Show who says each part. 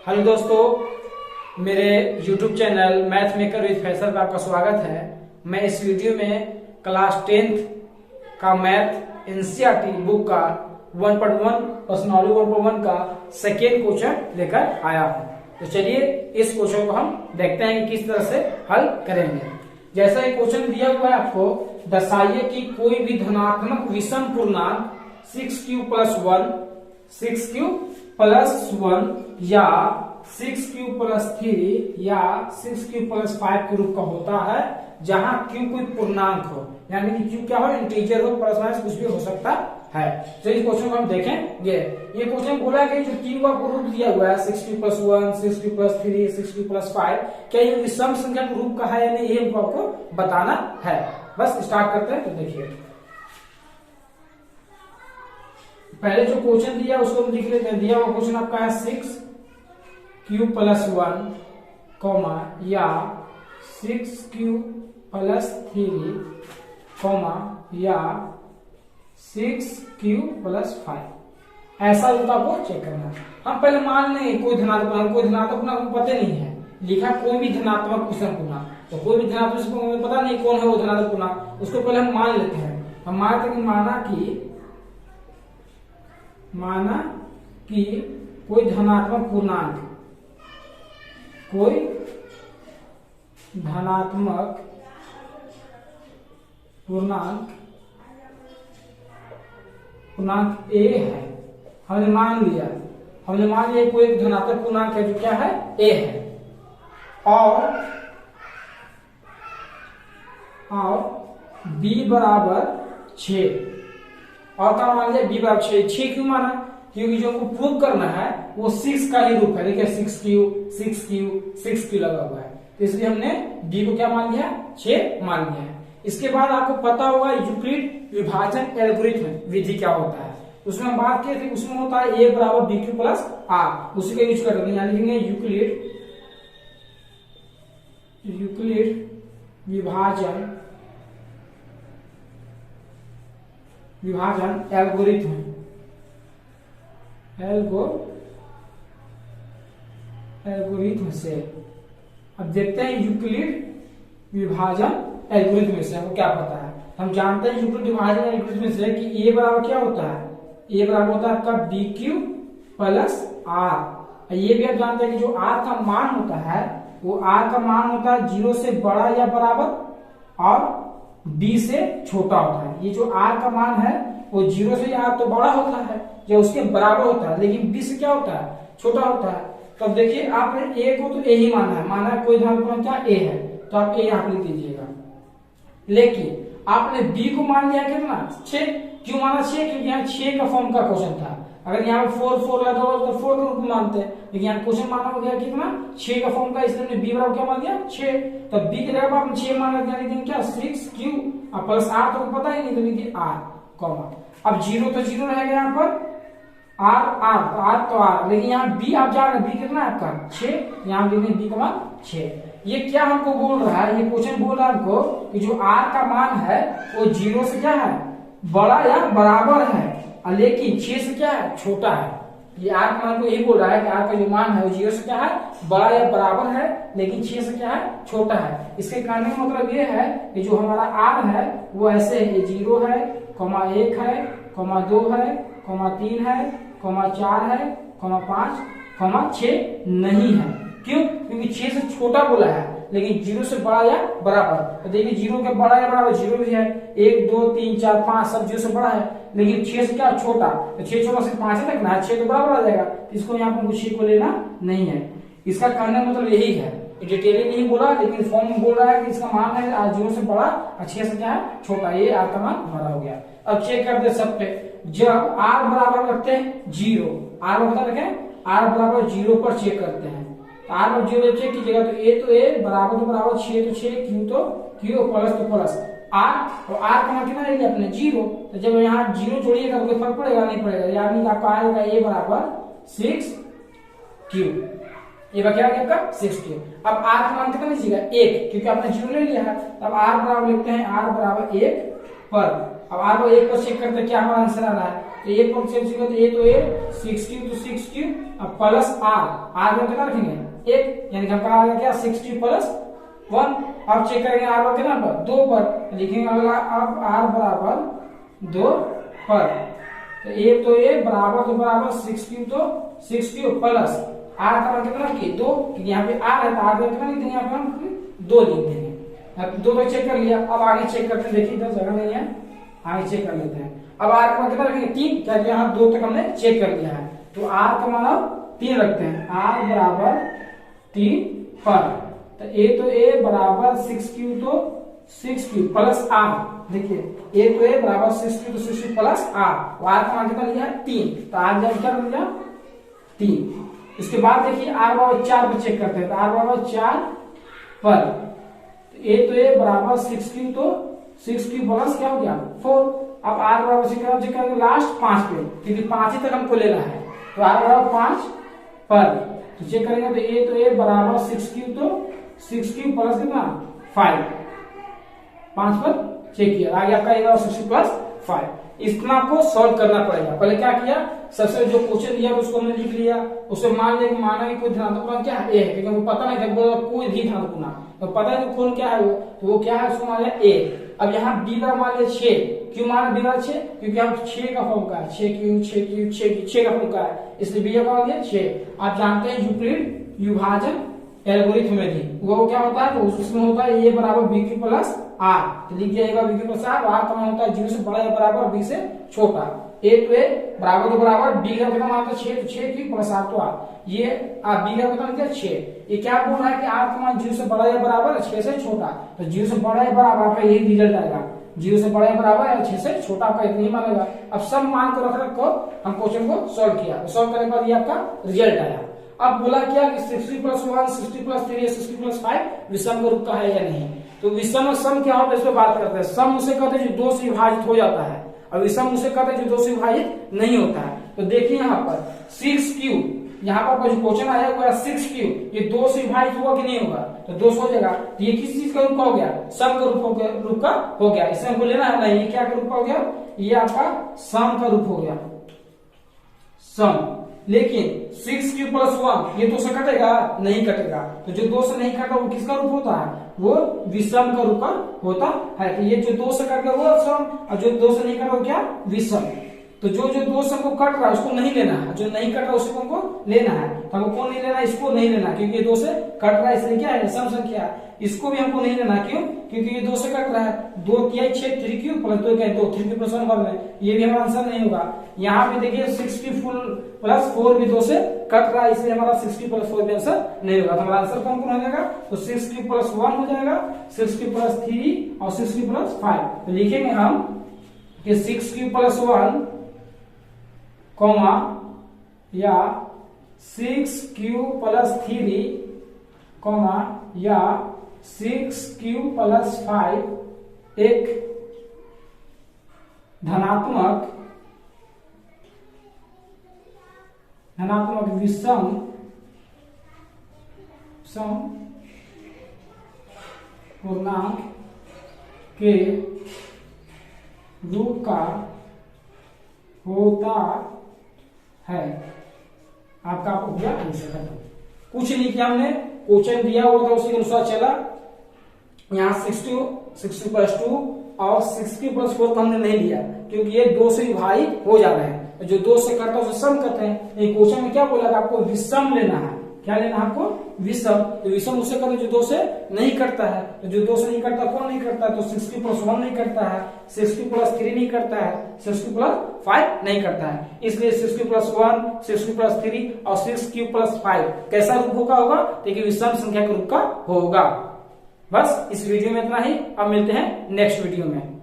Speaker 1: Hello दोस्तों, मेरे YouTube channel math maker with Faisal पर आपका स्वागत है। मैं इस वीडियो में क्लास 10th का मैथ एनसीईआरटी बुक का 1.1 पर्सनॉलिटी 1.1 का सेकेंड क्वेश्चन लेकर आया हूं। तो चलिए इस क्वेश्चन को हम देखते हैं कि किस तरह से हल करेंगे। जैसा एक क्वेश्चन दिया हुआ है आपको, दर्शाइए कि कोई भी धनात्मक विषम पूर्णांक 6q + 1, 6q + 1 या 6q + 3 या 6q + 5 के रूप का होता है, जहां q कोई पूर्णांक हो, यानी कि q क्या हो, इंटीजर हो, प्लस माइनस कुछ भी हो सकता है। तो इस क्वेश्चन को हम देखेंगे। ये क्वेश्चन बोला है कि जो तीन का रूप दिया हुआ है 6q + 1, 6q + 3, 6q + 5, क्या ये विषम संख्या के रूप का है या नहीं, ये हमको आपको बताना है। बस स्टार्ट करते हैं। तो देखिए, पहले जो क्वेश्चन दिया उसको हम लिख लेते हैं। दिया हुआ क्वेश्चन आपका है 6q + 1, या 6q + 3, या 6q + 5। ऐसा रूप आपको चेक करना है। हम पहले मान लें कोई धनात्मक पूर्णांक पता नहीं है, लिखा कोई भी धनात्मक विषम पूर्णांक, तो कोई भी धनात्मक विषम पूर्णांक पता नहीं कौन है वो धनात्मक पूर्णांक, उसको पहले हम मान लेते हैं। हम मानते हैं माना कि कोई धनात्मक पूर्णांक a है। हमने मान लिया कोई एक धनात्मक पूर्णांक है जो क्या है, a है। और b = 6, और क्या मान लिया, b = 6। 6 क्यों माना, क्योंकि जो हमको प्रूव करना है वो 6 का ही रूप है। देखिए 6q लगा हुआ है, तो इसलिए हमने b को क्या मान लिया, 6 मान लिया है। इसके बाद आपको पता होगा यूक्लिड विभाजन एल्गोरिथम विधि क्या होता है, उसमें हम बात किए थे। उसमें होता है a = bq + r, उसी का यूज कर रहे हैं। यानी लिखेंगे यूक्लिड विभाजन एल्गोरिथम से। अब देखते हैं यूक्लिड विभाजन एल्गोरिथम से हमको क्या पता है। हम जानते हैं यूक्लिड विभाजन एल्गोरिथम से कि a बराबर क्या होता है, a बराबर होता है आपका bq + r। ये भी आप जानते हैं कि जो r का मान होता है वो r का मान होता है 0 से बड़ा या बराबर और b से छोटा होता है। ये जो r का मान है वो 0 से r तो बड़ा होता है या उसके बराबर होता है, लेकिन b से क्या होता है, छोटा होता है। तो अब देखिए, आपने a को तो a ही माना है कोई धनात्मक क्या a है, तो आप a यहाँ लिख दीजिएगा। लेकिन आपने b को मान लिया कितना, 6। क्यों माना 6, क्योंकि यहाँ 6 का फॉर्म का क्वेश्चन था। अगर यहाँ 4 लगा हो तो 4 के रूप में मानते हैं, लेकिन यहाँ क्वेश्चन माना हो गया कितना, 6 का फॉर्म का, इसलिए हमने b बराबर क्या मान दिया, 6। तो b की जगह आपने 6 मान लिया, लेकिन क्या 6q + r तो पता ही नहीं, तो लिखिए r, अब 0 तो 0 रहेगा यहाँ पर, r, लेकिन यहाँ b आप जान रहे b कितना है आपका 6, यहाँ लिखेंगे b का मान 6। ये क्या हमको बोल रहा है, ये क्वेश्चन बोल रहा है हमको कि जो r का मान है वो 0 से क्या है, बड़ा या बराबर है, लेकिन 6 से क्या है, छोटा है। ये r का मान को यही बोल रहा है कि r का जो मान है वो 0 से क्या है, बड़ा या बराबर है, लेकिन 6 से क्या है, छोटा है। इसके कहने का मतलब ये है कि जो हमारा r है वो ऐसे है, 0 है, 1 है, 2 है, 3 है, 4 है, 5, 6 नहीं है। क्यों, क्योंकि 6 से छोटा बोला है, लेकिन 0 से बड़ा या बराबर। तो देखिए 0 के बड़ा या बराबर 0 भी है, 1 2 3 4 5 सब 0 से बड़ा है, लेकिन 6 से क्या छोटा, तो 6 छोटा से 5 है लगना है, 6 तो बराबर आ जाएगा। इसको यहाँ पर 6 को लेना नहीं है। इसका कहने का मतलब यही है, डिटेल नहीं बोला, लेकिन फॉर्म में बोल रहा है कि इसका मान है 0 से बड़ा और 6 से क्या है, छोटा। ये r का मान हमारा हो गया। अब चेक कर दे सब पे, जब r बराबर रखते हैं 0, r बराबर रखें, r बराबर 0 पर चेक करते हैं, तो r बराबर 0 चेक कीजिएगा, तो a तो a, बराबर तो बराबर, 6 तो 6, q तो q, प्लस तो प्लस r, और r का मान कितना है अपने 0। तो जब यहाँ 0 जोड़िएगा तो कोई फर्क पड़ेगा नहीं पड़ेगा, यानी आपका आएगा a = 6q, ये क्या हो गया आपका 6q। अब r का मान कितना लीजिएगा 1, क्योंकि आपने 0 ले लिया है। तब r बराबर लिखते हैं r = 1 पर। अब r को 1 पर चेक करते क्या हमारा आंसर आ रहा है, तो ये पर चेंज करेंगे तो ये तो ये 6 क्यूब तो 6 क्यूब अब प्लस आर में कितना रखेंगे 1, यानी कि आपका आ गया क्या 6 क्यूब प्लस 1। अब चेक करेंगे आर पर कितना पर 2 पर लिखेंगे अगला अब आर बराबर 2 पर तो ये बराबर तो बराबर 6 क्यूब तो 6 क्यूब प्लस आर का मान कितना की 2, क्योंकि यहाँ पे आर है तो आर कितना लिख देंगे यहाँ पे हम 2 लिख देंगे। अब 2 तो चेक कर लिया, अब आगे चेक करते हैं, देखिए इधर जगह नहीं है, आगे चेक कर लेते हैं। अब आर का मान कितना रखेंगे 3, क्या यहाँ 2 तक हमने चेक कर लिया है तो आर का मान अब 3 रखते हैं, आर बराबर 3 पर तो ए बराबर 6 क्यूब तो 6 क्यूब प्लस आर, देखिए ए तो ए बराबर 6 क्यूब तो 6 क्यूब प्लस आर का मान कितना लिया है 3 तो आर जब क्या कर लिया 3। इसके बाद देखिए आर बराबर 4 पर चेक करते हैं तो आर बराबर 4 पर तो ए बराबर 6 क्यूब तो 6 क्यूब प्लस क्या हो गया 4। अब आर बराबर चेक करेंगे लास्ट 5 पे, क्योंकि 5 ही तक हमको लेना है तो आर बराबर 5 पर तो चेक करेंगे तो ए बराबर 6 क्यूब तो 6 क्यूब प्लस कितना 5, 5 पर चेक किया, आगे आपका ये 6 प्लस 5। इतना आपको सॉल्व करना पड़ेगा। पहले क्या किया, सबसे जो क्वेश्चन दिया उसको हमने लिख लिया, उसमें मान लिया कि माना कि कोई धनात्मक क्या है ए है, क्योंकि हमको पता नहीं था कोई भी धनात्मक ना, तो पता है कौन क्या है वो, तो वो क्या है उसको मान लिया ए। अब यहाँ बी का मान लिया 6, क्यों माना बी का 6, क्योंकि हम 6 का फॉर्म का है, 6 क्यूब 6 क्यूब 6 का फॉर्म का है, इसलिए बी का मान लिया 6। आप जानते हैं यूक्लिड विभाजन एल्गोरिथम में थी वो क्या होता है, तो उसमें होता है ए बराबर बी क्यू प्लस आर, तो लिख दिया बी क्यू प्लस आर का मान होता है 0 से बड़ा या बराबर बी से छोटा। ए तो ए बराबर तो बराबर बी का कितना मान 6 तो 6 क्यू प्लस आर तो आर, ये बी का कितना लिखा 6। ये क्या बोल रहा है कि आर का मान 0 से बड़ा या बराबर 6 से छोटा, तो 0 से बड़ा या बराबर आपका यही रिजल्ट आएगा, 0 से बड़ा या बराबर या 6 से छोटा आपका इतना ही मानेगा। अब सब मान को रख हम क्वेश्चन को सॉल्व किया, सॉल्व करने के बाद ये आपका रिजल्ट आया। अब बोला क्या कि 60 प्लस 1 60 प्लस 3 60 प्लस 5 विषम का रूप का है या नहीं, तो विषम और सम क्या होता है इस पर बात करते हैं। सम उसे कहते हैं जो 2 से विभाजित हो जाता है, और विषम उसे कहते हैं जो 2 से विभाजित नहीं होता है। तो देखिए यहाँ पर 6 क्यूब, यहाँ पर जो क्वेश्चन आया हुआ 6 क्यूब, ये 2 से विभाजित होगा कि नहीं होगा, तो 2 हो जाएगा, तो ये किस चीज का रूप का हो गया, सम का रूप का हो गया। इसे हमको लेना है नहीं, ये क्या का रूप का हो गया, ये आपका सम का रूप हो गया सम। लेकिन 6 क्यूब प्लस 1 ये 2 से कटेगा नहीं कटेगा, तो जो 2 से नहीं कटा वो किसका रूप होता है, वो विषम का रूप का होता है। तो ये जो 2 से कट गया वो सम, और जो 2 से नहीं कटा वो क्या विषम। तो जो 2 से हमको कट रहा है उसको नहीं लेना है, जो नहीं कट रहा है उसको हमको लेना है। तो हमको कौन नहीं लेना है, इसको नहीं लेना, क्योंकि ये 2 से कट रहा है, इसलिए क्या है सम संख्या है। इसको भी हमको नहीं लेना, क्यों, क्योंकि ये 2 से कट रहा है, 2 तिहाई 6 3 क्यूब प्लस 2 क्या 2 3 क्यूब प्लस 1 में, ये भी हमारा आंसर नहीं होगा। यहाँ पे देखिए 6 क्यूब फुल प्लस 4 भी 2 से कट रहा है, इसलिए हमारा 6 क्यूब प्लस 4 भी आंसर नहीं होगा। तो हमारा आंसर कौन कौन हो जाएगा, तो 6 क्यूब प्लस 1 हो जाएगा, 6 क्यूब प्लस 3 और 6 क्यूब प्लस 5। तो लिखेंगे हम कि 6 क्यूब प्लस 1 कॉमा या 6 क्यूब प्लस 3 कॉमा या 6 क्यूब प्लस 5 एक धनात्मक विषम पूर्णांक के रूप का होता है। आपका हो गया आंसर खत्म। कुछ नहीं किया हमने, क्वेश्चन दिया हुआ था उसी के अनुसार चला। यहाँ 60 प्लस 2 और 60 प्लस 4 को हमने नहीं लिया, क्योंकि ये 2 से विभाजित हो जा रहे हैं, जो 2 से करता है उसे सम करते हैं। ये क्वेश्चन में क्या बोला था, आपको विषम लेना है। क्या लेना है आपको, विषम। तो विषम उसे करते जो 2 से नहीं करता है, तो जो 2 से नहीं करता कौन नहीं करता, तो 60 प्लस 1 नहीं करता है, 60 प्लस 3 नहीं करता है, 60 प्लस 5 नहीं करता है। इसलिए 60 प्लस 1 60 प्लस 3 और 6 प्लस 5 कैसा रूप का होगा, देखिए विषम संख्या के रूप का होगा। बस इस वीडियो में इतना ही, अब मिलते हैं नेक्स्ट वीडियो में।